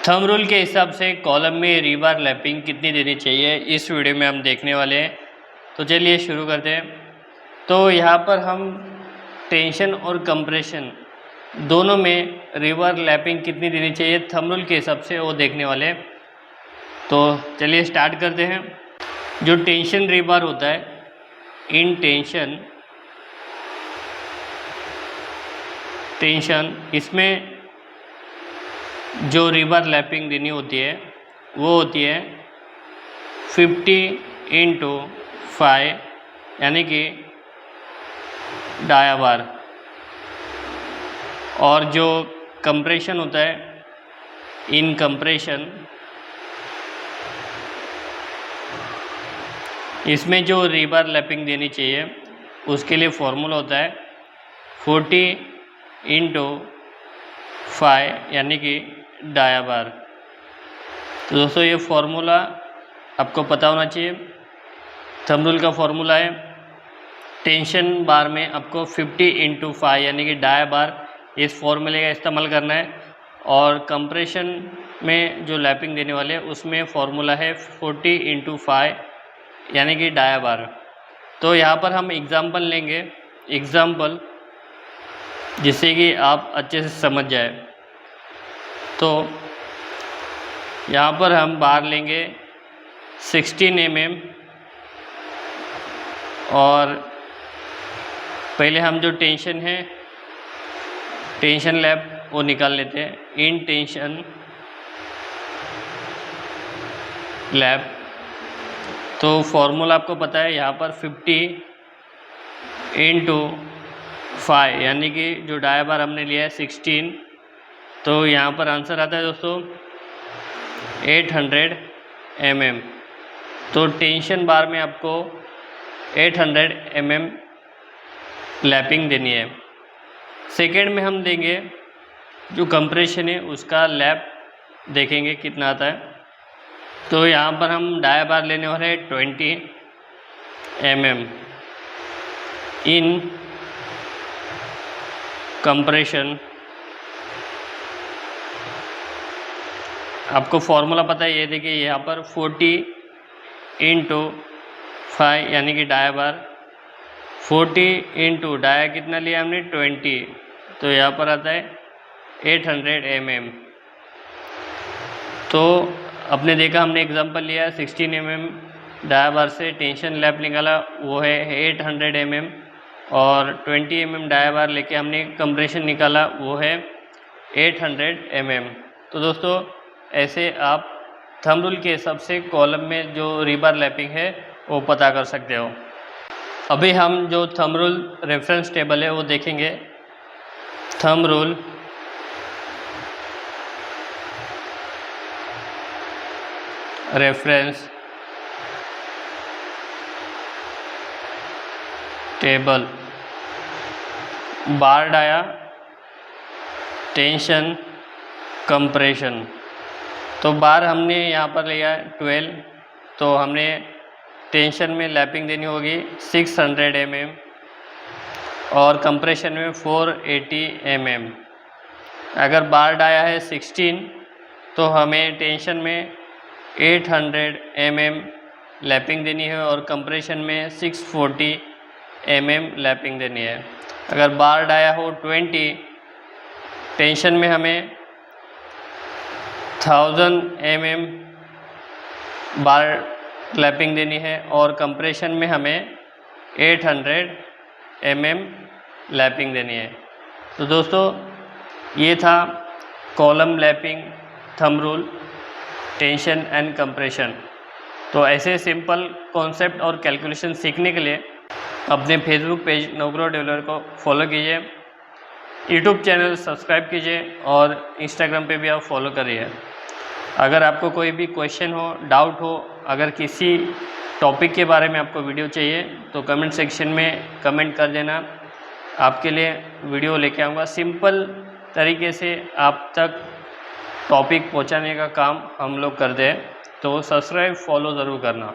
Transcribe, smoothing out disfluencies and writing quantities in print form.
Thumb rule के हिसाब से कॉलम में रीबार लैपिंग कितनी देनी चाहिए इस वीडियो में हम देखने वाले हैं। तो चलिए शुरू करते हैं। तो यहाँ पर हम टेंशन और कंप्रेशन दोनों में रीबार लैपिंग कितनी देनी चाहिए थंब रूल के हिसाब से वो देखने वाले हैं। तो चलिए स्टार्ट करते हैं। जो टेंशन रीबार होता है, इन टेंशन इसमें जो रीबार लैपिंग देनी होती है वो होती है 50/5 यानी कि डाया बार। और जो कंप्रेशन होता है, इन कंप्रेशन इसमें जो रीबार लैपिंग देनी चाहिए उसके लिए फॉर्मूला होता है 40/5 यानी कि डाया बार। तो दोस्तों ये फॉर्मूला आपको पता होना चाहिए। थंब रूल का फॉर्मूला है टेंशन बार में आपको 50/5 यानी कि डाया बार इस फॉर्मूले का इस्तेमाल करना है। और कंप्रेशन में जो लैपिंग देने वाले हैं उसमें फॉर्मूला है 40/5 यानी कि डाया बार। तो यहाँ पर हम एग्जाम्पल लेंगे, जिससे कि आप अच्छे से समझ जाए। तो यहाँ पर हम बार लेंगे 16 mm और पहले हम जो टेंशन है, टेंशन लैप वो निकाल लेते हैं। इन टेंशन लैप तो फॉर्मूला आपको पता है, यहाँ पर 50/5 यानी कि जो डाया बार हमने लिया है 16। तो यहाँ पर आंसर आता है दोस्तों 800 mm। तो टेंशन बार में आपको 800 mm लैपिंग देनी है। सेकेंड में हम देंगे जो कंप्रेशन है उसका लैप देखेंगे कितना आता है। तो यहाँ पर हम डाया बार लेने वाले हैं 20 mm। इन कंप्रेशन आपको फॉर्मूला पता है, ये देखिए यहाँ पर 40/5 यानी कि डाया बार 40 डाया कितना लिया हमने 20, तो यहाँ पर आता है 800 mm। तो आपने देखा हमने एग्जांपल लिया 16 mm डाया बार से टेंशन लैप निकाला, वो है 800 mm। और 20 mm डाया बार लेके हमने कंप्रेशन निकाला, वो है 800 mm। तो दोस्तों ऐसे आप थंब रूल के हिसाब से कॉलम में जो रीबार लैपिंग है वो पता कर सकते हो। अभी हम जो थंब रूल रेफरेंस टेबल है वो देखेंगे। थंब रूल रेफरेंस टेबल, बार डाया, टेंशन, कंप्रेशन। तो बार हमने यहाँ पर लिया 12, तो हमने टेंशन में लैपिंग देनी होगी 600 mm और कंप्रेशन में 480 mm। अगर बार डाया है 16 तो हमें टेंशन में 800 mm लैपिंग देनी है और कंप्रेशन में 640 mm लैपिंग देनी है। अगर बार डाया हो 20, टेंशन में हमें 1000 mm बार लैपिंग देनी है और कंप्रेशन में हमें 800 mm लैपिंग देनी है। तो दोस्तों ये था column lapping, thumb rule, tension and compression. तो ऐसे सिंपल कॉन्सेप्ट और कैलकुलेशन सीखने के लिए अपने फेसबुक पेज नवग्रह डेवलपर को फॉलो कीजिए, यूट्यूब चैनल सब्सक्राइब कीजिए और इंस्टाग्राम पे भी आप फॉलो करिए। अगर आपको कोई भी क्वेश्चन हो, डाउट हो, अगर किसी टॉपिक के बारे में आपको वीडियो चाहिए तो कमेंट सेक्शन में कमेंट कर देना। आपके लिए वीडियो लेके आऊँगा। सिंपल तरीके से आप तक टॉपिक पहुंचाने का काम हम लोग करते हैं। तो सब्सक्राइब फॉलो ज़रूर करना।